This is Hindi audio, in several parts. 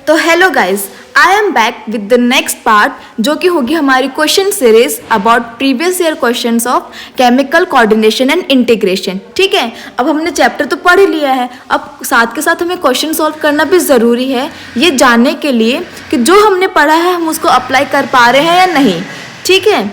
तो hello guys, I am back with the next part जो कि होगी हमारी question series about previous year questions of chemical coordination and integration. ठीक है, अब हमने चैप्टर तो पढ़ ही लिया है, अब साथ के साथ हमें क्वेश्चन सॉल्व करना भी ज़रूरी है ये जानने के लिए कि जो हमने पढ़ा है हम उसको अप्लाई कर पा रहे हैं या नहीं। ठीक है,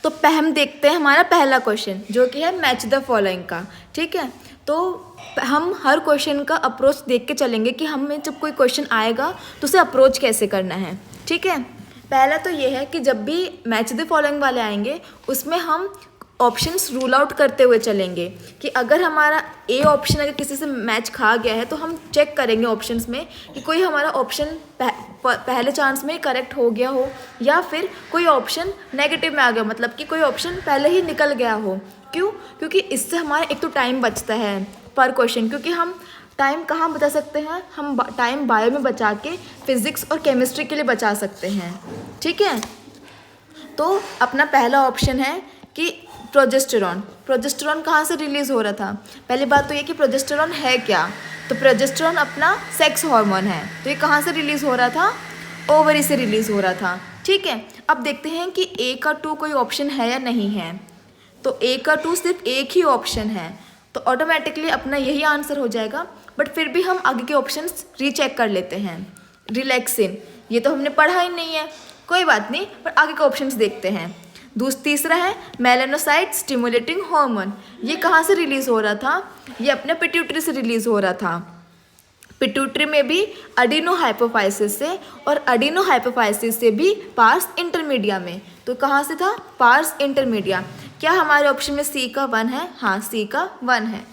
तो हम देखते हैं हमारा पहला क्वेश्चन जो कि है मैच द फॉलोइंग का। ठीक है, तो हम हर क्वेश्चन का अप्रोच देख के चलेंगे कि हमें जब कोई क्वेश्चन आएगा तो उसे अप्रोच कैसे करना है। ठीक है, पहला तो ये है कि जब भी मैच द फॉलोइंग वाले आएंगे उसमें हम ऑप्शंस रूल आउट करते हुए चलेंगे कि अगर हमारा ए ऑप्शन अगर किसी से मैच खा गया है तो हम चेक करेंगे ऑप्शंस में कि कोई हमारा ऑप्शन पहले चांस में करेक्ट हो गया हो या फिर कोई ऑप्शन नेगेटिव में आ गया, मतलब कि कोई ऑप्शन पहले ही निकल गया हो। क्यों? क्योंकि इससे हमारा एक तो टाइम बचता है पर क्वेश्चन, क्योंकि हम टाइम कहाँ बचा सकते हैं, हम टाइम बायो में बचा के फिजिक्स और केमिस्ट्री के लिए बचा सकते हैं। ठीक है, तो अपना पहला ऑप्शन है कि प्रोजेस्टेरॉन कहाँ से रिलीज़ हो रहा था। पहली बात तो ये कि प्रोजेस्टेरॉन है क्या, तो प्रोजेस्टेरॉन अपना सेक्स हार्मोन है, तो ये कहाँ से रिलीज़ हो रहा था, ओवरी से रिलीज़ हो रहा था। ठीक है, अब देखते हैं कि ए का 2 कोई ऑप्शन है या नहीं है। तो ए का 2 सिर्फ एक ही ऑप्शन है तो ऑटोमेटिकली अपना यही आंसर हो जाएगा, बट फिर भी हम आगे के ऑप्शंस रीचेक कर लेते हैं। रिलैक्सिन ये तो हमने पढ़ा ही नहीं है, कोई बात नहीं, पर आगे के ऑप्शंस देखते हैं। तीसरा है मेलानोसाइट स्टिमुलेटिंग हार्मोन, ये कहाँ से रिलीज़ हो रहा था, ये अपने पिट्यूटरी से रिलीज़ हो रहा था। पिट्यूटरी में भी अडीनो हाइपोफाइसिस से और अडीनो हाइपोफाइसिस से भी पार्स इंटरमीडिया में, तो कहाँ से था, पार्स इंटरमीडिया। क्या हमारे ऑप्शन में सी का 1 है? हाँ, सी का 1 है।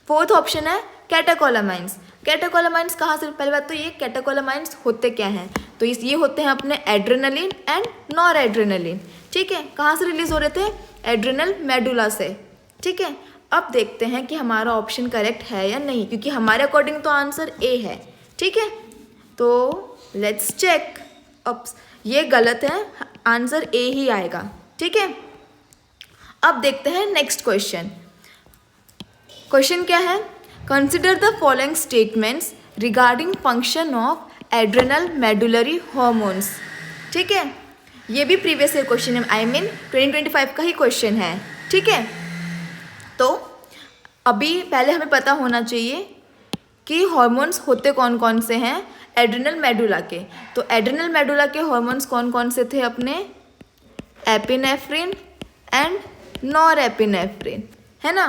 फोर्थ ऑप्शन है कैटेकोलामाइंस। कैटेकोलामाइंस कहाँ से, पहली बात तो ये कैटेकोलामाइंस होते क्या हैं, तो ये होते हैं अपने एड्रेनलिन एंड नॉर एड्रेनलिन। ठीक है, कहाँ से रिलीज हो रहे थे, एड्रेनल मेडुला से। ठीक है, अब देखते हैं कि हमारा ऑप्शन करेक्ट है या नहीं, क्योंकि हमारे अकॉर्डिंग तो आंसर ए है। ठीक है, तो लेट्स चेक। अब ये गलत है, आंसर ए ही आएगा। ठीक है, अब देखते हैं नेक्स्ट क्वेश्चन। क्वेश्चन क्या है, consider the following statements regarding function of adrenal medullary hormones. ठीक है, ये भी प्रीवियस ईयर क्वेश्चन है, आई मीन 2025 का ही क्वेश्चन है। ठीक है, तो अभी पहले हमें पता होना चाहिए कि हॉर्मोन्स होते कौन कौन से हैं एड्रेनल मेडुला के। तो एड्रेनल मेडुला के हॉर्मोन्स कौन कौन से थे अपने, एपिनेफ्रिन एंड नॉर एपिनेफ्रिन, है ना,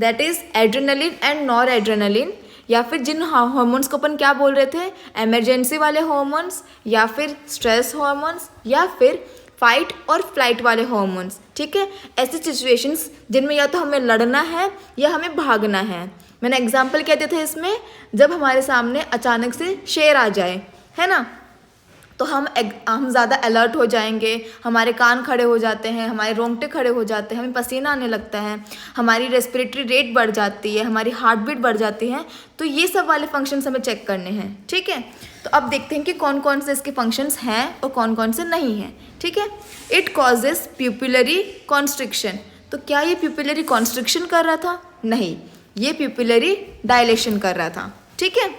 that is adrenaline and nor adrenaline. या फिर जिन हार्मोन्स को अपन क्या बोल रहे थे, इमरजेंसी वाले हार्मोन्स या फिर स्ट्रेस हार्मोन्स या फिर फाइट और फ्लाइट वाले हार्मोन्स। ठीक है, ऐसी सिचुएशंस जिनमें या तो हमें लड़ना है या हमें भागना है। मैंने एग्जाम्पल क्या दिए थे इसमें, जब हमारे सामने अचानक से शेर आ जाए, है ना, तो हम ज़्यादा अलर्ट हो जाएंगे, हमारे कान खड़े हो जाते हैं, हमारे रोंगटे खड़े हो जाते हैं, हमें पसीना आने लगता है, हमारी रेस्पिरेटरी रेट बढ़ जाती है, हमारी हार्ट बीट बढ़ जाती है। तो ये सब वाले फंक्शंस हमें चेक करने हैं। ठीक है, तो अब देखते हैं कि कौन कौन से इसके फंक्शंस हैं और कौन कौन से नहीं हैं। ठीक है, इट कॉजेज प्यूपिलरी कॉन्स्ट्रिक्शन, तो क्या ये प्यूपिलरी कॉन्स्ट्रिक्शन कर रहा था, नहीं, ये प्यूपिलरी डायलेशन कर रहा था। ठीक है,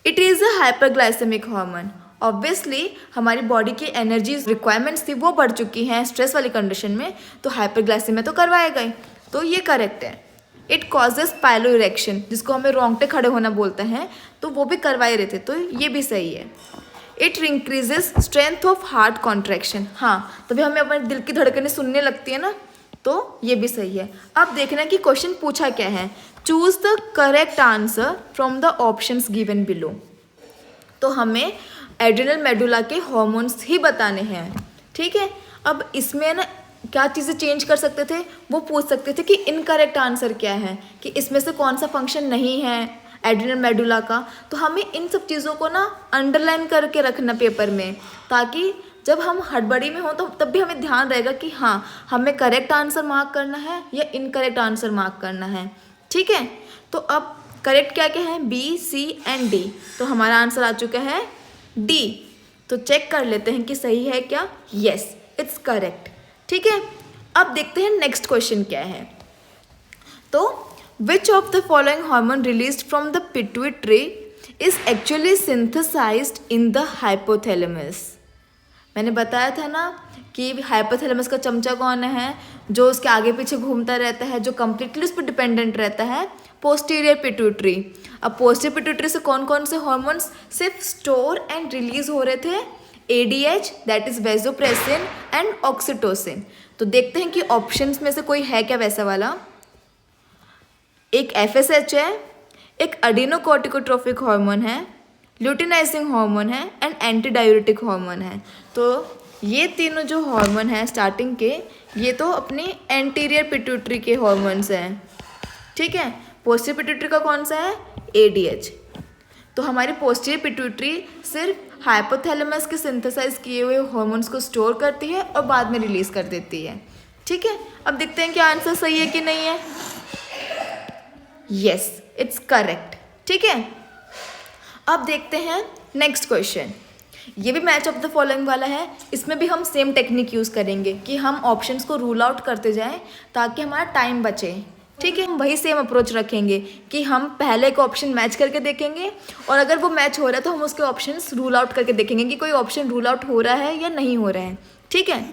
it is a hyperglycaemic hormone, obviously हमारी बॉडी की एनर्जी रिक्वायरमेंट्स थी वो बढ़ चुकी हैं स्ट्रेस वाली कंडीशन में, तो हाइपरग्लाइसेमिया तो करवाएगा ही, तो ये करेक्ट है। इट कॉजेज पाइलो इरेक्शन, जिसको हमें रोंगटे खड़े होना बोलते हैं, तो वो भी करवाए रहे थे, तो ये भी सही है। It increases strength of heart contraction, हाँ, तभी हमें अपने दिल की धड़कनें सुनने लगती है ना, तो ये भी सही है। अब देखना कि क्वेश्चन पूछा क्या है, choose the correct answer from the options given below. तो हमें एड्रेनल मेडुला के हॉर्मोन्स ही बताने हैं। ठीक है, अब इसमें ना क्या चीज़ें चेंज कर सकते थे, वो पूछ सकते थे कि इनकरेक्ट आंसर क्या है, कि इसमें से कौन सा फंक्शन नहीं है एड्रेनल मेडुला का। तो हमें इन सब चीज़ों को ना अंडरलाइन करके रखना पेपर में, ताकि जब हम हड़बड़ी में हो तो तब भी हमें ध्यान रहेगा कि हाँ, हमें करेक्ट आंसर मार्क करना है या इनकरेक्ट आंसर मार्क करना है। ठीक है, तो अब करेक्ट क्या क्या है, बी, सी एंड डी, तो हमारा आंसर आ चुका है डी। तो चेक कर लेते हैं कि सही है क्या, यस, इट्स करेक्ट। ठीक है, अब देखते हैं नेक्स्ट क्वेश्चन क्या है। तो which of the following hormone released from the pituitary is actually synthesised in the hypothalamus. मैंने बताया था ना कि हाइपोथैलेमस का चमचा कौन है, जो उसके आगे पीछे घूमता रहता है, जो कंप्लीटली उस पर डिपेंडेंट रहता है, पोस्टीरियर पिट्यूटरी। अब पोस्टीरियर पिट्यूटरी से कौन कौन से हॉर्मोन्स सिर्फ स्टोर एंड रिलीज हो रहे थे, ADH that is vasopressin and oxytocin. तो देखते हैं कि ऑप्शंस में से कोई है क्या वैसा वाला। एक FSH है, एक एडिनोकोर्टिकोट्रोफिक हार्मोन है, ल्यूटिनाइजिंग हार्मोन है एंड एंटी डायूरेटिक हार्मोन है। तो ये तीनों जो हार्मोन हैं स्टार्टिंग के, ये तो अपनी एंटीरियर पिट्यूटरी के हार्मोन्स हैं, ठीक है। पोस्टीरियर पिट्यूटरी का कौन सा है, ADH। तो हमारी पोस्टीरियर पिट्यूटरी सिर्फ हाइपोथैलेमस के सिंथेसाइज किए हुए हार्मोन्स को स्टोर करती है और बाद में रिलीज कर देती है, ठीक है। अब देखते हैं कि आंसर सही है कि नहीं है। यस, इट्स करेक्ट, ठीक है। अब देखते हैं नेक्स्ट क्वेश्चन। ये भी मैच ऑफ द फॉलोइंग वाला है। इसमें भी हम सेम टेक्निक यूज़ करेंगे कि हम ऑप्शंस को रूल आउट करते जाएं ताकि हमारा टाइम बचे, ठीक है। हम वही सेम अप्रोच रखेंगे कि हम पहले एक ऑप्शन मैच करके देखेंगे और अगर वो मैच हो रहा है तो हम उसके ऑप्शंस रूल आउट करके देखेंगे कि कोई ऑप्शन रूल आउट हो रहा है या नहीं हो रहा है, ठीक है।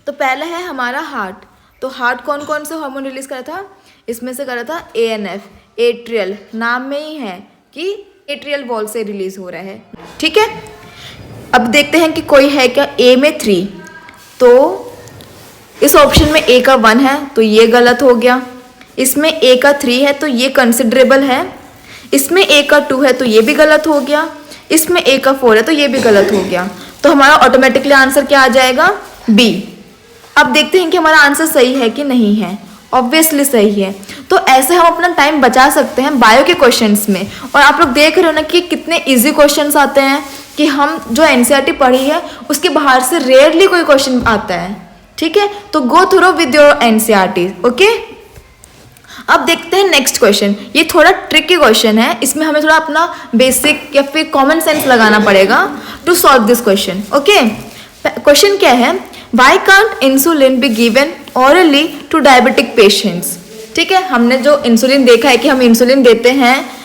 तो पहला है हमारा हार्ट। तो हार्ट कौन कौन से हार्मोन रिलीज करा था, इसमें से करा था ANF, एट्रियल। नाम में ही है कि एट्रियल वॉल से रिलीज हो रहा है, ठीक है। अब देखते हैं कि कोई है क्या A में 3। तो इस ऑप्शन में A का 1 है तो ये गलत हो गया, इसमें A का 3 है तो ये कंसिडरेबल है, इसमें A का 2 है तो ये भी गलत हो गया, इसमें A का 4 है तो ये भी गलत हो गया। तो हमारा ऑटोमेटिकली आंसर क्या आ जाएगा, B। अब देखते हैं कि हमारा आंसर सही है कि नहीं है। ऑब्वियसली सही है। तो ऐसे हम अपना टाइम बचा सकते हैं बायो के क्वेश्चंस में। और आप लोग देख रहे हो ना कि कितने इजी क्वेश्चंस आते हैं, कि हम जो NCERT पढ़ी है उसके बाहर से रेयरली कोई क्वेश्चन आता है, ठीक है। तो go through with your NCERT, okay. अब देखते हैं नेक्स्ट क्वेश्चन। ये थोड़ा ट्रिकी क्वेश्चन है, इसमें हमें थोड़ा अपना बेसिक या फिर कॉमन सेंस लगाना पड़ेगा to solve this question, okay. Question क्या है, why can't insulin be given orally to diabetic patients, ठीक है। हमने जो इंसुलिन देखा है कि हम इंसुलिन देते हैं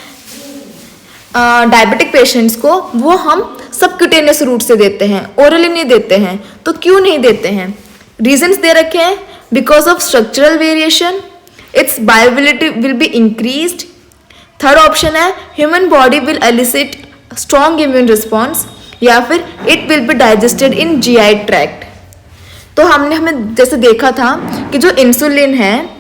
डायबिटिक पेशेंट्स को, वो हम सबक्यूटेनियस रूट से देते हैं, ओरली नहीं देते हैं। तो क्यों नहीं देते हैं, रीजंस दे रखे हैं, because of structural variation, it's bioavailability will be increased. Third option है human body will elicit strong immune response, या फिर it will be digested in GI tract. तो हमें जैसे देखा था कि जो इंसुलिन है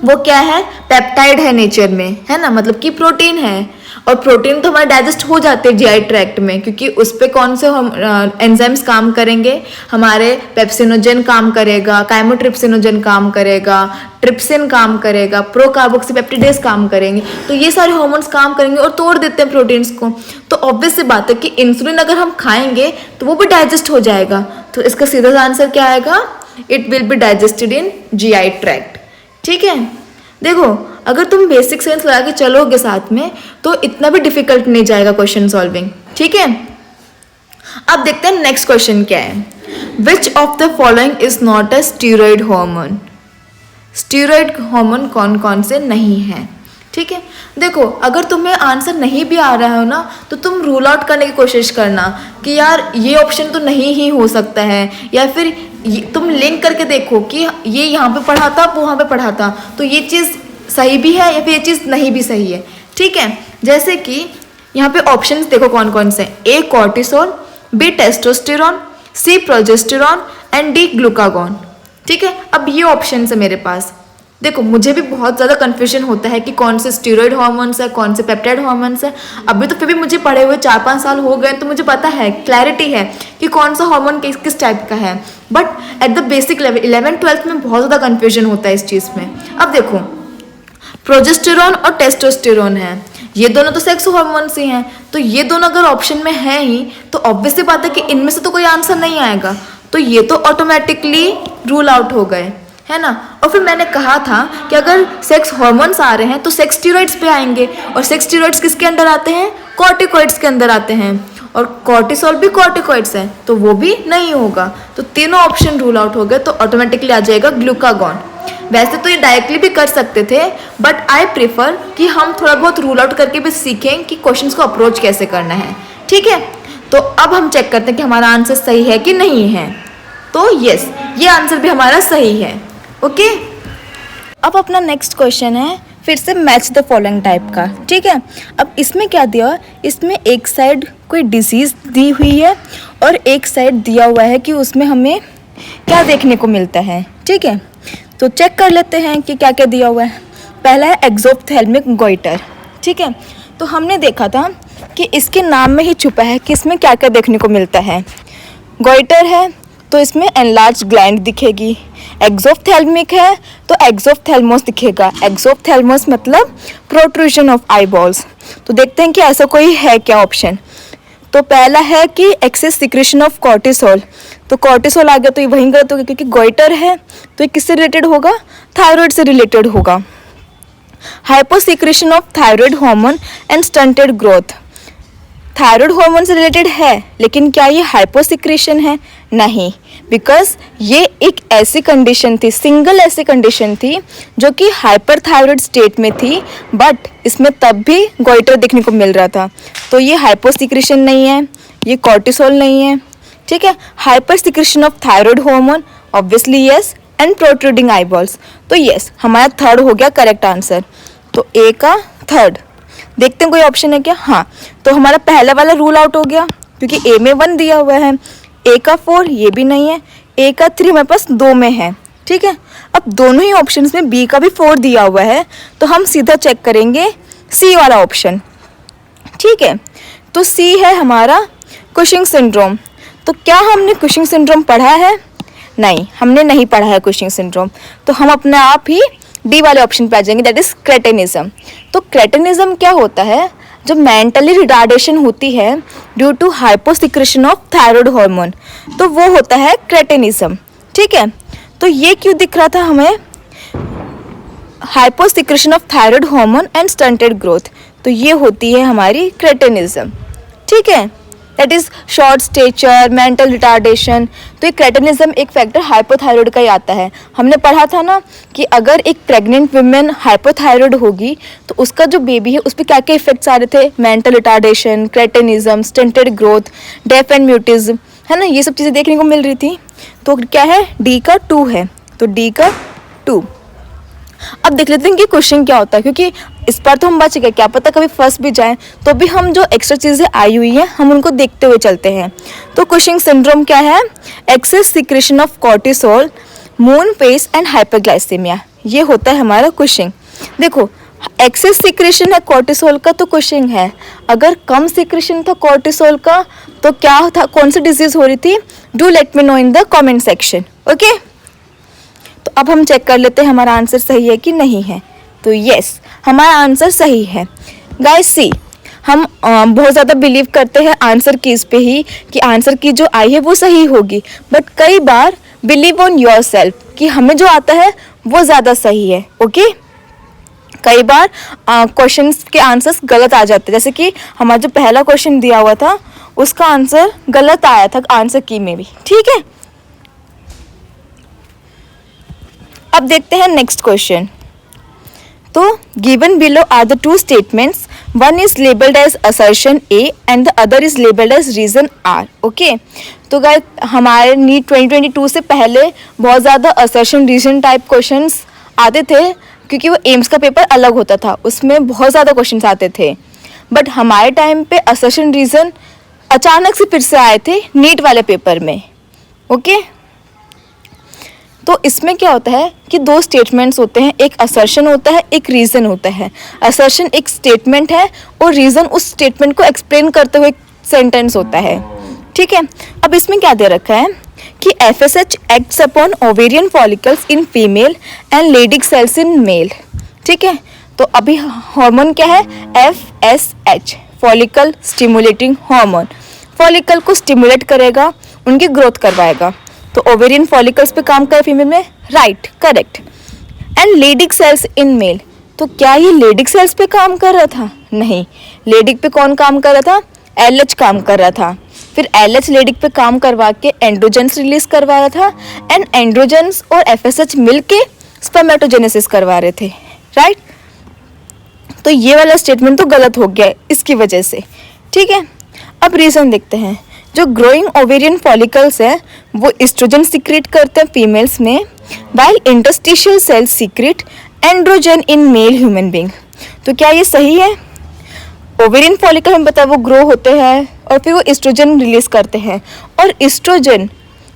वो क्या है, पेप्टाइड है नेचर में, है ना, मतलब कि प्रोटीन है। और प्रोटीन तो हमारे डाइजेस्ट हो जाते हैं GI ट्रैक्ट में, क्योंकि उस पर कौन से एंजाइम्स काम करेंगे, हमारे पेप्सिनोजन काम करेगा, काइमोट्रिप्सिनोजन काम करेगा, ट्रिप्सिन काम करेगा, प्रोकार्बोक्सीपेप्टिडेज काम करेंगे। तो ये सारे हार्मोन्स काम करेंगे और तोड़ देते हैं प्रोटीन्स को। तो ऑब्वियस सी बात है कि इंसुलिन अगर हम खाएंगे तो वो भी डाइजेस्ट हो जाएगा। तो इसका सीधा आंसर क्या आएगा, it will be digested in GI tract, ठीक है। देखो अगर तुम बेसिक साइंस लगा के चलोगे साथ में तो इतना भी डिफिकल्ट नहीं जाएगा क्वेश्चन सॉल्विंग, ठीक है। अब देखते हैं नेक्स्ट क्वेश्चन क्या है, which of the following is not a steroid hormone. Steroid hormone कौन कौन से नहीं है, ठीक है। देखो अगर तुम्हें आंसर नहीं भी आ रहा हो ना तो तुम रूल आउट करने की कोशिश करना कि यार ये ऑप्शन तो नहीं ही हो सकता है, या फिर तुम लिंक करके देखो कि ये यहाँ पे पढ़ा था वो वहाँ पे पढ़ा था, तो ये चीज़ सही भी है या फिर ये चीज़ नहीं भी सही है, ठीक है। जैसे कि यहाँ पे ऑप्शंस देखो कौन कौन से, A cortisol, B testosterone, C progesterone and D glucagon, ठीक है। अब ये ऑप्शन है मेरे पास। देखो मुझे भी बहुत ज़्यादा कन्फ्यूजन होता है कि कौन से स्टीरॉयड हार्मोन्स है, कौन से पेप्टाइड हार्मोन्स है। अभी तो फिर भी मुझे पढ़े हुए 4-5 साल हो गए तो मुझे पता है, क्लैरिटी है कि कौन सा हार्मोन किस टाइप का है। But at the basic level 11th-12th में बहुत ज़्यादा कन्फ्यूजन होता है इस चीज़ में। अब देखो प्रोजेस्टेरॉन और टेस्टोस्टेरॉन है, ये दोनों तो सेक्स हार्मोन्स ही हैं, तो ये दोनों अगर ऑप्शन में है ही तो ऑब्वियसली बात है कि इनमें से तो कोई आंसर नहीं आएगा। तो ये तो ऑटोमेटिकली रूल आउट हो गए, है ना। और फिर मैंने कहा था कि अगर सेक्स हार्मोन्स आ रहे हैं तो सेक्स स्टीरॉइड्स पे आएंगे, और सेक्स स्टीरॉइड्स किसके अंदर आते हैं, कॉर्टिकॉइड्स के अंदर आते हैं। और कॉर्टिसोल भी कॉर्टिकॉइड्स है, तो वो भी नहीं होगा। तो तीनों ऑप्शन रूल आउट हो गए, तो ऑटोमेटिकली आ जाएगा ग्लूकागॉन। वैसे तो ये डायरेक्टली भी कर सकते थे, बट आई प्रेफर कि हम थोड़ा बहुत रूल आउट करके भी सीखें कि क्वेश्चंस को अप्रोच कैसे करना है। ठीक है, तो अब हम चेक करते हैं कि हमारा आंसर सही है कि नहीं है। तो यस, ये आंसर भी हमारा सही है। ओके, अब अपना नेक्स्ट क्वेश्चन है फिर से मैच द फॉलोइंग टाइप का। ठीक है, अब इसमें क्या दिया, इसमें एक साइड कोई डिजीज़ दी हुई है और एक साइड दिया हुआ है कि उसमें हमें क्या देखने को मिलता है। ठीक है, तो चेक कर लेते हैं कि क्या क्या दिया हुआ है। पहला है एक्सोप्थेल्मिक गोइटर। ठीक है, तो हमने देखा था कि इसके नाम में ही छुपा है कि इसमें क्या क्या देखने को मिलता है। गोइटर है तो इसमें एनलार्ज ग्लैंड दिखेगी, एक्सोप्थेल्मिक है तो एक्सोप्थेल्मोस दिखेगा। एक्सोप्थेल्मोस मतलब प्रोट्रूजन ऑफ आईबॉल्स। तो देखते हैं कि ऐसा कोई है क्या ऑप्शन। तो पहला है कि एक्सेस सिक्रेशन ऑफ कॉर्टिसोल। तो कॉर्टिसोल आ गया तो ये वहीं गलत होगा, क्योंकि गोइटर है तो ये किससे रिलेटेड होगा, थायराइड से रिलेटेड होगा। Hyposecretion of thyroid hormone and stunted growth. Thyroid hormone से रिलेटेड है, लेकिन क्या ये हाइपोसिक्रेशन है, नहीं, बिकॉज ये एक ऐसी कंडीशन थी, सिंगल ऐसी कंडीशन थी जो कि हाइपरथायराइड स्टेट में थी, बट इसमें तब भी गोइटर देखने को मिल रहा था। तो ये हाइपोसिक्रेशन नहीं है, ये कॉर्टिसोल नहीं है। ठीक है, hypersecretion of thyroid hormone obviously yes, and protruding eyeballs. तो यस, हमारा थर्ड हो गया करेक्ट आंसर। तो ए का थर्ड। देखते हैं कोई ऑप्शन है क्या। हाँ, तो हमारा पहला वाला रूल आउट हो गया, क्योंकि ए में 1 दिया हुआ है। ए का 4 ये भी नहीं है, ए का 3 हमारे पास 2 में है। ठीक है, अब दोनों ही ऑप्शंस में बी का भी 4 दिया हुआ है, तो हम सीधा चेक करेंगे सी वाला ऑप्शन। ठीक है, तो सी है हमारा कुशिंग सिंड्रोम। तो क्या हमने कुशिंग सिंड्रोम पढ़ा है, नहीं, हमने नहीं पढ़ा है कुशिंग सिंड्रोम। तो हम अपने आप ही डी वाले ऑप्शन पे आ जाएंगे, दैट इज क्रेटिनिज्म। तो क्रेटिनिज्म क्या होता है, जो मेंटली रिटार्डेशन होती है due to hyposecretion of thyroid hormone, तो वो होता है क्रेटिनिज्म। ठीक है, तो ये क्यों दिख रहा था हमें, hyposecretion of thyroid hormone and stunted growth, तो ये होती है हमारी क्रेटिनिज्म। ठीक है, that is short stature, mental retardation. तो ये क्रेटिनिज्म एक फैक्टर हाइपोथायराइड का ही आता है। हमने पढ़ा था ना कि अगर एक प्रेग्नेंट वुमेन हाइपोथायराइड होगी तो उसका जो बेबी है उस पर क्या क्या इफेक्ट्स आ रहे थे, mental retardation, cretinism, stunted growth, deaf and mutism, है ना, ये सब चीज़ें देखने को मिल रही थी। तो क्या है, डी का 2 है, तो डी का 2। अब देख लेते हैं कि क्वेश्चन क्या होता है, क्योंकि इस बार तो हम बच गए, क्या पता कभी फंस भी जाए, तो भी हम जो एक्स्ट्रा चीज़ें आई हुई हैं हम उनको देखते हुए चलते हैं। तो कुशिंग सिंड्रोम क्या है, excess secretion of cortisol, moon face and hyperglycaemia, ये होता है हमारा कुशिंग। देखो, एक्सेस सिक्रेशन है कॉर्टिसोल का तो कुशिंग है, अगर कम सिक्रेशन था कॉर्टिसोल का तो क्या था, कौन सी डिजीज हो रही थी, do let me know in the comment section. Okay, तो अब हम चेक कर लेते हैं हमारा आंसर सही है कि नहीं है। तो यस, हमारा आंसर सही है। गाइस सी, हम बहुत ज़्यादा बिलीव करते हैं आंसर की इस पे ही कि आंसर की जो आई है वो सही होगी, बट कई बार बिलीव ऑन योर सेल्फ कि हमें जो आता है वो ज़्यादा सही है। ओके, कई बार क्वेश्चंस के आंसर्स गलत आ जाते हैं, जैसे कि हमारा जो पहला क्वेश्चन दिया हुआ था उसका आंसर गलत आया था आंसर की में भी। ठीक है, अब देखते हैं नेक्स्ट क्वेश्चन। तो given below are the 2 statements, one is labelled as assertion A and the other is labelled as reason R. Okay, तो गाइस हमारे नीट 2022 से पहले बहुत ज़्यादा असर्शन रीजन टाइप क्वेश्चंस आते थे, क्योंकि वो एम्स का पेपर अलग होता था, उसमें बहुत ज़्यादा क्वेश्चंस आते थे। बट हमारे टाइम पे असर्शन रीजन अचानक से फिर से आए थे नीट वाले पेपर में। ओके, तो इसमें क्या होता है कि 2 स्टेटमेंट्स होते हैं, एक असर्शन होता है, एक रीज़न होता है। असर्शन एक स्टेटमेंट है और रीज़न उस स्टेटमेंट को एक्सप्लेन करते हुए एक सेंटेंस होता है। ठीक है, अब इसमें क्या दे रखा है कि FSH acts upon ovarian follicles in female and Leydig cells in male. ठीक है, तो अभी हार्मोन क्या है, FSH, follicle stimulating hormone, follicle को स्टिमुलेट करेगा, उनकी ग्रोथ करवाएगा। तो ओवेरियन फॉलिकल्स पे काम करे फीमेल में, right, correct. And Leydig cells in male, तो क्या ये लेडिक सेल्स पे काम कर रहा था, नहीं, लेडिक पे कौन काम कर रहा था, LH काम कर रहा था, फिर LH लेडिक पे काम करवा के एंड्रोजन्स रिलीज करवा रहा था, एंड एंड्रोजन्स और FSH मिलके स्पर्मेटोजेनेसिस करवा रहे थे, राइट। तो ये वाला स्टेटमेंट तो गलत हो गया है इसकी वजह से, ठीक है। अब रीज़न देखते हैं। जो ग्रोइंग ओवेरियन फॉलिकल्स है वो एस्ट्रोजन सीक्रेट करते हैं फीमेल्स में, while interstitial cells secrete androgen in male human being. तो क्या ये सही है? ओवेरियन फॉलिकल हमें पता है वो ग्रो होते हैं और फिर वो एस्ट्रोजन रिलीज करते हैं, और एस्ट्रोजन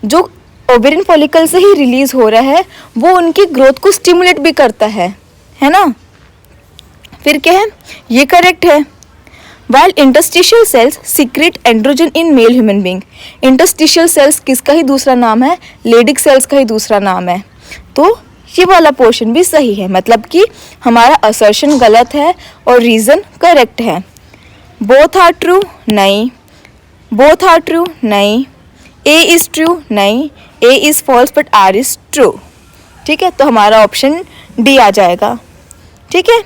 जो ओवेरियन फॉलिकल से ही रिलीज हो रहा है वो उनकी ग्रोथ को स्टिमुलेट भी करता है ना। फिर क्या है? ये करेक्ट है। While interstitial cells secrete androgen in male human being. Interstitial cells किसका ही दूसरा नाम है? लेडिक सेल्स का ही दूसरा नाम है। तो ये वाला पोर्शन भी सही है, मतलब कि हमारा असर्शन गलत है और रीज़न करेक्ट है। बोथ आर ट्रू, नहीं। बोथ आर ट्रू, नहीं। ए इज़ ट्रू, नहीं। A is false but R is true, ठीक है। तो हमारा ऑप्शन डी आ जाएगा, ठीक है।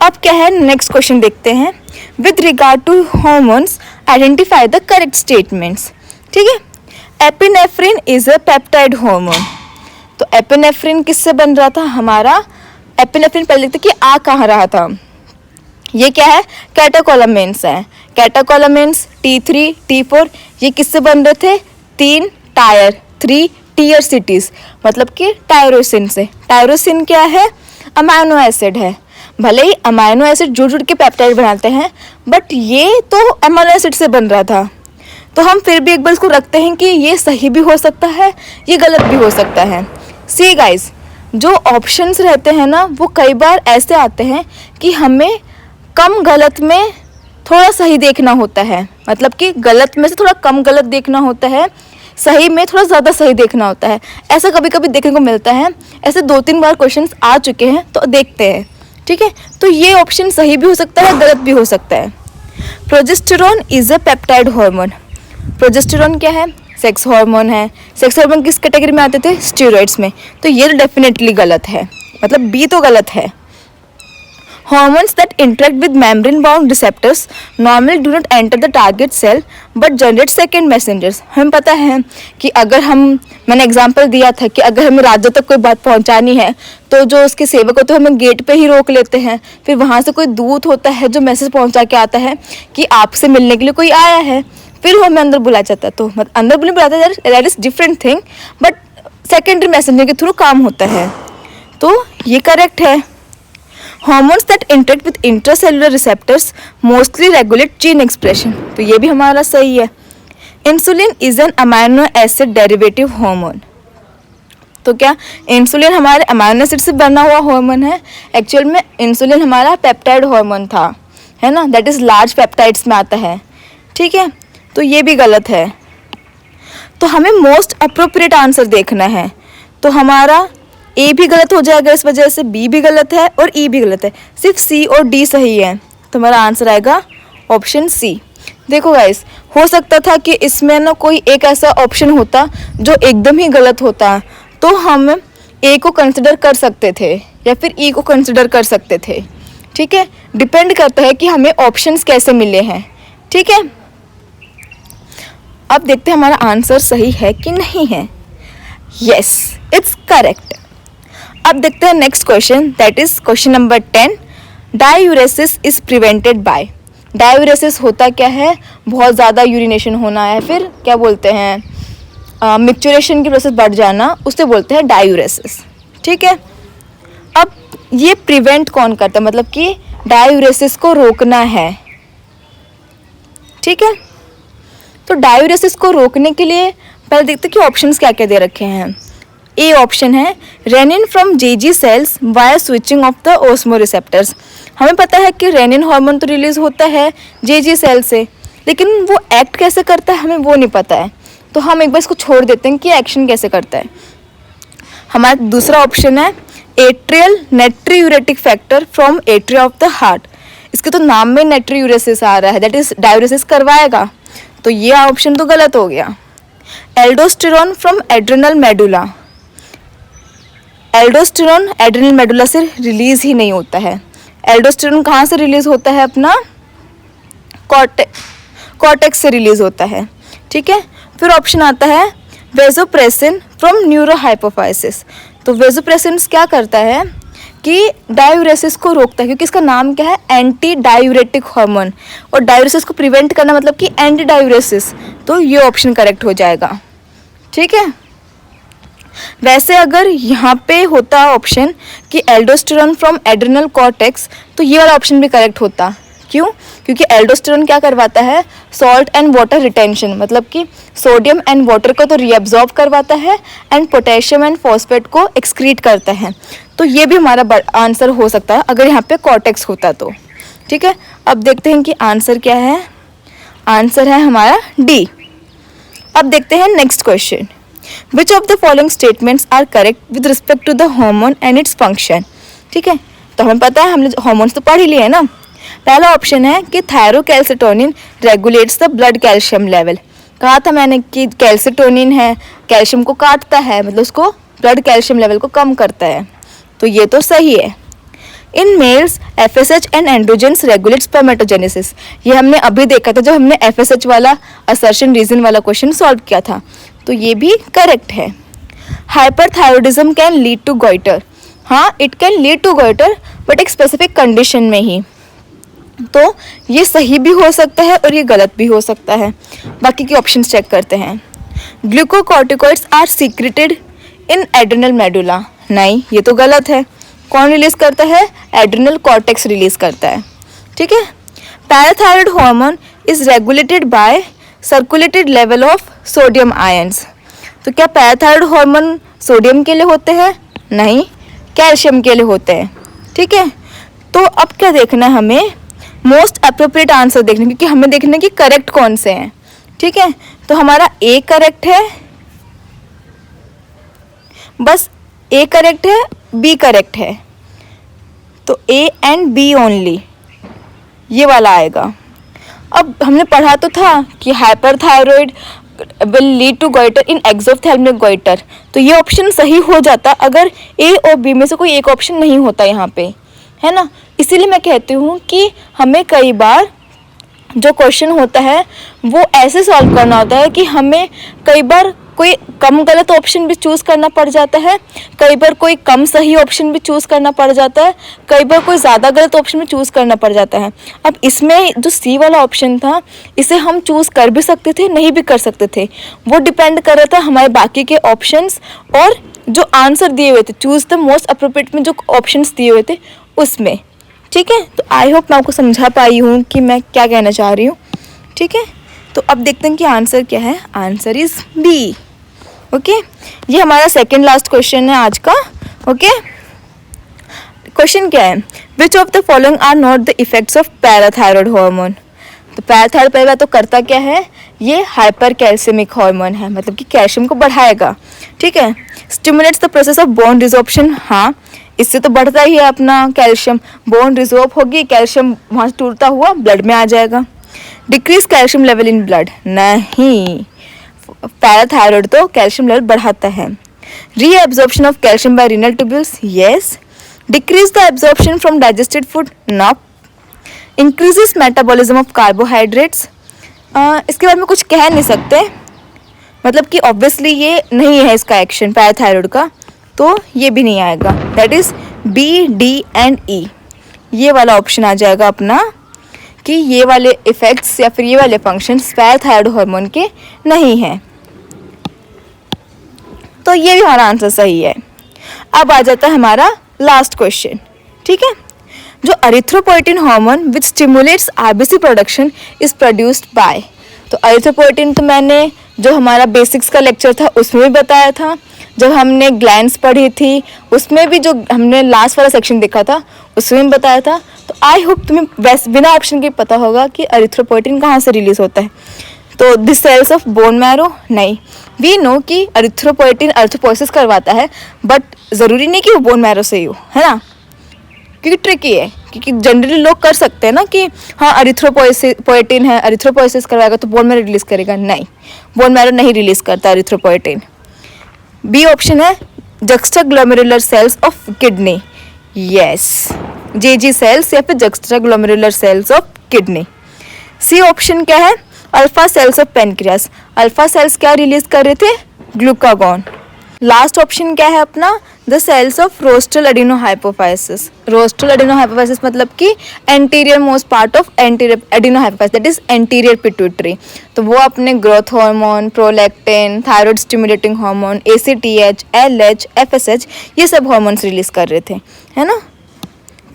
अब क्या है, नेक्स्ट क्वेश्चन देखते हैं। With regard to hormones identify the correct statements, ठीक है। Epinephrine is a peptide hormone. तो एपिनेफ्रिन किससे बन रहा था हमारा? एपिनेफ्रिन पहले लिखते कि आ कहाँ रहा था, ये क्या है? कैटेकोलामिन्स है। कैटेकोलामिन्स T3 T4 ये किससे बन रहे थे? 3 टायर 3 टीयर सिटीज, मतलब कि टायरोसिन से। टायरोसिन क्या है? अमाइनो एसिड है। भले ही अमाइनो एसिड जुड़ जुड़ के पेप्टाइड बनाते हैं, बट ये तो अमाइनो एसिड से बन रहा था। तो हम फिर भी एक बार इसको रखते हैं कि ये सही भी हो सकता है, ये गलत भी हो सकता है। सी गाइस, जो ऑप्शंस रहते हैं ना वो कई बार ऐसे आते हैं कि हमें कम गलत में थोड़ा सही देखना होता है, मतलब कि गलत में से थोड़ा कम गलत देखना होता है, सही में थोड़ा ज़्यादा सही देखना होता है। ऐसा कभी कभी देखने को मिलता है। ऐसे 2-3 बार क्वेश्चंस आ चुके हैं, तो देखते हैं, ठीक है। तो ये ऑप्शन सही भी हो सकता है, गलत भी हो सकता है। Progesterone is a peptide hormone. Progesterone क्या है? सेक्स हार्मोन है। सेक्स हार्मोन किस कैटेगरी में आते थे? स्टेरॉइड्स में। तो ये डेफिनेटली गलत है, मतलब बी तो गलत है। Hormones that interact with membrane-bound receptors normally do not enter the target cell but generate second messengers। हमें पता है कि अगर मैंने एग्जांपल दिया था कि अगर हमें राजा तक कोई बात पहुंचानी है तो जो उसके सेवक होते हैं हमें गेट पे ही रोक लेते हैं, फिर वहाँ से कोई दूत होता है जो मैसेज पहुँचा के आता है कि आपसे मिलने के लिए कोई आया है, फिर वो हमें अंदर बुला जाता है। तो अंदर बुला बुलाता है, that is different thing, but secondary messenger के थ्रू काम होता है। तो ये करेक्ट है। Hormones that interact with intracellular receptors mostly regulate gene expression। तो ये भी हमारा सही है। Insulin is an amino acid derivative hormone। तो क्या इंसुलिन हमारे अमाइनो एसिड से बना हुआ हार्मोन है? एक्चुअल में इंसुलिन हमारा पेप्टाइड हार्मोन था, है ना, दैट इज़ लार्ज पेप्टाइड्स में आता है, ठीक है। तो ये भी गलत है। तो हमें मोस्ट अप्रोप्रिएट आंसर देखना है। तो हमारा ए भी गलत हो जाएगा, इस वजह से बी भी गलत है और ई भी गलत है, सिर्फ सी और डी सही है। तो हमारा आंसर आएगा ऑप्शन सी। देखो गाइस, हो सकता था कि इसमें ना कोई एक ऐसा ऑप्शन होता जो एकदम ही गलत होता, तो हम ए को कंसिडर कर सकते थे या फिर ई को कंसिडर कर सकते थे, ठीक है। डिपेंड करता है कि हमें ऑप्शंस कैसे मिले हैं, ठीक है। अब देखते हैं हमारा आंसर सही है कि नहीं है। Yes, it's correct. अब देखते हैं next question, that is question number 10। Diuresis is prevented by. Diuresis होता क्या है? बहुत ज़्यादा यूरिनेशन होना है, फिर क्या बोलते हैं मिक्चुरेशन की प्रोसेस बढ़ जाना, उससे बोलते हैं डायूरेसिस, ठीक है। अब ये प्रिवेंट कौन करता है, मतलब कि डायूरेसिस को रोकना है, ठीक है। तो डायूरेसिस को रोकने के लिए पहले देखते हैं कि ऑप्शंस क्या क्या दे रखे हैं। ए ऑप्शन है renin from JG cells via switching off the osmo receptors. हमें पता है कि रेनिन हार्मोन तो रिलीज होता है जेजी सेल से, लेकिन वो एक्ट कैसे करता है हमें वो नहीं पता है। तो हम एक बार इसको छोड़ देते हैं कि एक्शन कैसे करता है। हमारा दूसरा ऑप्शन है atrial natriuretic factor from atria of the heart. इसके तो नाम में नेट्रीयूरेसिस आ रहा है, दैट इज डायूरेसिस करवाएगा, तो ये ऑप्शन तो गलत हो गया। Aldosterone from adrenal medulla. Aldosterone adrenal medulla से रिलीज ही नहीं होता है। एल्डोस्टेरोन कहाँ से रिलीज होता है? अपना कॉर्टेक्स से रिलीज होता है, ठीक है। फिर ऑप्शन आता है वेसोप्रेसिन फ्रॉम न्यूरोहाइपोफाइसिस। तो वेसोप्रेसिन क्या करता है कि डायूरेसिस को रोकता है, क्योंकि इसका नाम क्या है, एंटी डायूरेटिक हार्मोन, और डायूरेसिस को प्रिवेंट करना मतलब कि एंटी डायूरेसिस। तो ये ऑप्शन करेक्ट हो जाएगा, ठीक है। वैसे अगर यहाँ पे होता ऑप्शन कि एल्डोस्टेरोन फ्रॉम एड्रिनल कॉर्टेक्स, तो ये वाला ऑप्शन भी करेक्ट होता। क्यों? क्योंकि एल्डोस्टेरोन क्या करवाता है, सॉल्ट एंड वाटर रिटेंशन, मतलब कि सोडियम एंड वाटर को तो रीअब्जॉर्ब करवाता है एंड पोटेशियम एंड फॉस्फेट को एक्सक्रीट करता है। तो ये भी हमारा आंसर हो सकता है अगर यहाँ पे कॉर्टेक्स होता तो, ठीक है। अब देखते हैं कि आंसर क्या है। आंसर है हमारा डी। अब देखते हैं next question. Which of the following statements are correct with respect to the hormone and its function, ठीक है। तो हमें पता है, हमने हार्मोन्स तो पढ़ ही लिए है ना। पहला ऑप्शन है कि thyrocalcitonin regulates the blood calcium level. कहा था मैंने कि कैल्सिटोनिन है, कैल्शियम को काटता है, मतलब उसको ब्लड कैल्शियम लेवल को कम करता है। तो ये तो सही है। In males FSH and androgens regulate spermatogenesis. ये हमने अभी देखा था जब हमने FSH वाला असर्शन रीजन वाला क्वेश्चन सॉल्व किया था। तो ये भी करेक्ट है। Hyperthyroidism can lead to goitre. हाँ, it can lead to goitre, but एक स्पेसिफिक कंडीशन में ही। तो ये सही भी हो सकता है और ये गलत भी हो सकता है। बाकी के ऑप्शंस चेक करते हैं। Glucocorticoids are secreted in adrenal medulla. नहीं, ये तो गलत है। कौन रिलीज करता है? एड्रिनल कॉर्टेक्स रिलीज करता है, ठीक है। Parathyroid hormone is regulated by circulated level of sodium ions. तो क्या पैराथायरॉयड हार्मोन सोडियम के लिए होते हैं? नहीं, कैल्शियम के लिए होते हैं, ठीक है। तो अब क्या देखना है हमें? मोस्ट अप्रोप्रिएट आंसर देखना, क्योंकि हमें देखना है कि करेक्ट कौन से हैं, ठीक है। तो हमारा ए करेक्ट है, बस ए करेक्ट है, बी करेक्ट है। तो ए एंड बी ओनली, ये वाला आएगा। अब हमने पढ़ा तो था कि hyperthyroid will lead to goitre in exophthalmic goitre. तो ये ऑप्शन सही हो जाता अगर ए और बी में से कोई एक ऑप्शन नहीं होता यहाँ पे, है ना। इसीलिए मैं कहती हूँ कि हमें कई बार जो क्वेश्चन होता है वो ऐसे सॉल्व करना होता है कि हमें कई बार कोई कम गलत ऑप्शन भी चूज़ करना पड़ जाता है, कई बार कोई कम सही ऑप्शन भी चूज़ करना पड़ जाता है, कई बार कोई ज़्यादा गलत ऑप्शन भी चूज़ करना पड़ जाता है। अब इसमें जो सी वाला ऑप्शन था, इसे हम चूज़ कर भी सकते थे, नहीं भी कर सकते थे। वो डिपेंड कर रहा था हमारे बाकी के ऑप्शंस और जो आंसर दिए हुए थे, चूज़ द मोस्ट अप्रोप्रिएट में जो ऑप्शंस दिए हुए थे उसमें, ठीक है। तो आई होप मैं आपको समझा पाई हूँ कि मैं क्या कहना चाह रही हूँ, ठीक है। तो अब देखते हैं कि आंसर क्या है। Answer is B, okay. ये हमारा सेकेंड लास्ट क्वेश्चन है आज का, ओके। क्वेश्चन क्या है? Which of the following are not the effects of parathyroid hormone. तो पैराथायरॉयड पहले तो करता क्या है? ये हाइपर कैल्शियमिक हार्मोन है, मतलब कि कैल्शियम को बढ़ाएगा, ठीक है। Stimulates the process of bone resorption. हाँ, इससे तो बढ़ता ही है अपना कैल्शियम, बोन रिजॉर्ब होगी, कैल्शियम वहाँ से टूटता हुआ ब्लड में आ जाएगा। Decrease calcium level in blood. नहीं, पैराथायरॉयड तो कैल्शियम लेवल बढ़ाता है। Reabsorption of calcium by renal tubules. Yes. Decrease the absorption from digested food. No. Increases metabolism of carbohydrates. इसके बारे में कुछ कह नहीं सकते, मतलब कि ऑब्वियसली ये नहीं है इसका एक्शन पैराथायरॉयड का, तो ये भी नहीं आएगा। That is B, D and E, ये वाला ऑप्शन आ जाएगा अपना कि ये वाले इफेक्ट्स या फिर ये वाले फंक्शंस पैराथायरॉयड हार्मोन के नहीं हैं। तो ये भी हमारा आंसर सही है। अब आ जाता है हमारा लास्ट क्वेश्चन, ठीक है। जो erythropoietin hormone which stimulates RBC production is produced by. तो एरिथ्रोपोइटिन तो मैंने जो हमारा बेसिक्स का लेक्चर था उसमें भी बताया था, जब हमने ग्लैंड्स पढ़ी थी उसमें भी जो हमने लास्ट वाला सेक्शन देखा था उसमें भी बताया था। तो आई होप तुम्हें वैसे बिना ऑप्शन के पता होगा कि एरिथ्रोपोइटिन कहाँ से रिलीज होता है। तो this cells of bone marrow. नहीं, वी नो कि एरिथ्रोपोइटिन एरिथ्रोपोइसिस करवाता है, बट ज़रूरी नहीं कि वो बोन मैरो से ही हो, है ना, क्योंकि ट्रिकी है। क्योंकि जनरली लोग कर सकते हैं ना कि हाँ एरिथ्रोपोइटिन है, एरिथ्रोपोइसिस करवाएगा तो बोन मैरो रिलीज करेगा। नहीं, बोन मैरो नहीं रिलीज करता एरिथ्रोपोइटिन। बी ऑप्शन है juxtaglomerular cells of kidney. Yes, JG cells या फिर juxtaglomerular cells of kidney. C option क्या है? Alpha cells of pancreas, alpha cells क्या रिलीज कर रहे थे? ग्लूकागॉन। लास्ट ऑप्शन क्या है अपना? The cells of rostral adenohypophysis. Rostral adenohypophysis मतलब कि anterior most part of anterior adenohypophysis, that is anterior pituitary. तो वो अपने growth hormone, prolactin, thyroid stimulating hormone, ACTH, LH, FSH ये सब हार्मोन्स रिलीज कर रहे थे, है ना।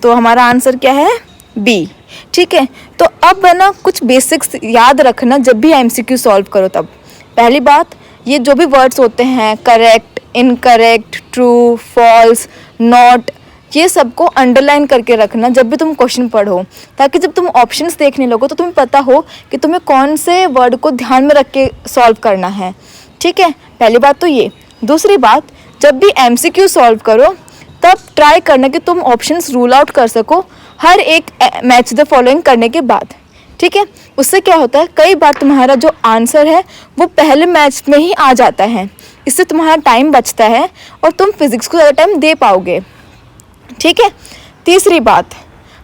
तो हमारा आंसर क्या है? बी। ठीक है, तो अब है ना कुछ बेसिक्स याद रखना जब भी MCQ सॉल्व करो तब। पहली बात, ये जो भी वर्ड्स होते हैं correct, incorrect, true, false, not, ये सबको अंडरलाइन करके रखना जब भी तुम क्वेश्चन पढ़ो, ताकि जब तुम ऑप्शंस देखने लगो तो तुम्हें पता हो कि तुम्हें कौन से वर्ड को ध्यान में रख के सॉल्व करना है। ठीक है, पहली बात तो ये। दूसरी बात, जब भी MCQ सॉल्व करो तब ट्राई करना कि तुम ऑप्शंस रूल आउट कर सको हर एक मैच द फॉलोइंग करने के बाद। ठीक है, उससे क्या होता है, कई बार तुम्हारा जो आंसर है वो पहले मैच में ही आ जाता है, इससे तुम्हारा टाइम बचता है और तुम फिजिक्स को ज़्यादा टाइम दे पाओगे। ठीक है, तीसरी बात,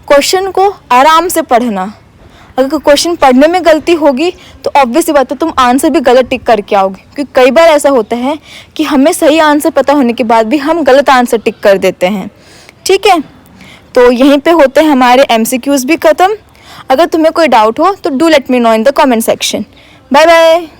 क्वेश्चन को आराम से पढ़ना। अगर क्वेश्चन पढ़ने में गलती होगी तो ऑब्वियसली बात है तुम आंसर भी गलत टिक करके आओगे, क्योंकि कई बार ऐसा होता है कि हमें सही आंसर पता होने के बाद भी हम गलत आंसर टिक कर देते हैं। ठीक है, तो यहीं पे होते हैं हमारे MCQs भी ख़त्म। अगर तुम्हें कोई डाउट हो तो do let me know in the comment section. Bye bye.